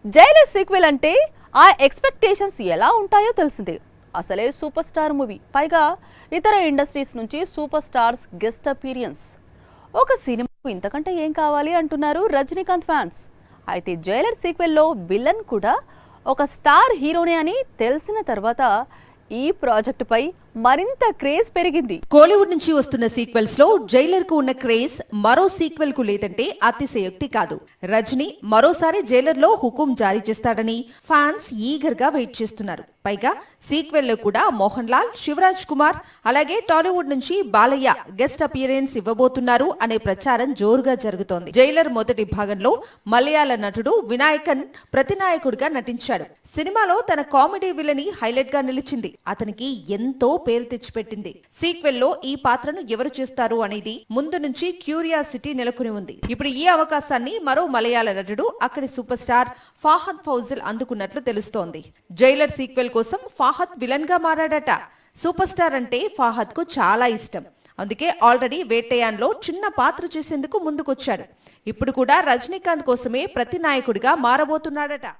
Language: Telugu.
జైలర్ సీక్వెల్ అంటే ఆ ఎక్స్పెక్టేషన్స్ ఎలా ఉంటాయో తెలిసిందే. అసలే సూపర్ స్టార్ మూవీ, పైగా ఇతర ఇండస్ట్రీస్ నుంచి సూపర్ స్టార్స్ గెస్ట్ అపీరియన్స్. ఒక సినిమాకు ఇంతకంటే ఏం కావాలి అంటున్నారు రజనీకాంత్ ఫ్యాన్స్. అయితే జైలర్ సీక్వెల్లో విలన్ కూడా ఒక స్టార్ హీరోనే అని తెలిసిన తర్వాత ఈ ప్రాజెక్ట్ పై మరింత క్రేజ్ పెరిగింది. కోలీవుడ్ నుంచి వస్తున్న సీక్వెల్స్ లో జైలర్ కు ఉన్న క్రేజ్ మరో సీక్వెల్ కు లేదంటే అతిశయోక్తి కాదు. రజనీ మరోసారి జైలర్ లో హుకుం జారీ చేస్తాడని ఫ్యాన్స్ ఈగర్ గా వెయిట్ చేస్తున్నారు. పైగా సీక్వెల్ లో కూడా మోహన్ లాల్, శివరాజ్ కుమార్, అలాగే టాలీవుడ్ నుంచి బాలయ్య గెస్ట్ అపియరెన్స్ ఇవ్వబోతున్నారు అనే ప్రచారం జోరుగా జరుగుతోంది. జైలర్ మొదటి భాగంలో మలయాళ నటుడు వినాయకన్ ప్రతినాయకుడిగా నటించాడు. సినిమాలో తన కామెడీ విలని హైలైట్ గా నిలిచింది. అతనికి ఎంతో పేరు తెచ్చిపెట్టింది. సీక్వెల్ లో ఈ పాత్రను ఎవరు చేస్తారు అనేది ముందు నుంచి క్యూరియాసిటీ నెలకొని ఉంది. ఇప్పుడు ఈ అవకాశాన్ని మరో మలయాళ నటుడు, అక్కడి సూపర్ స్టార్ ఫాహద్ ఫౌజిల్ అందుకున్నట్లు తెలుస్తోంది. జైలర్ సీక్వెల్ కోసం ఫాహద్ విలన్ గా మారాడట. సూపర్ స్టార్ అంటే ఫాహద్ కు చాలా ఇష్టం. అందుకే ఆల్రెడీ వేటయాన్ లో చిన్న పాత్ర చేసేందుకు ముందుకొచ్చాడు. ఇప్పుడు కూడా రజనీకాంత్ కోసమే ప్రతినాయకుడిగా మారబోతున్నాడట.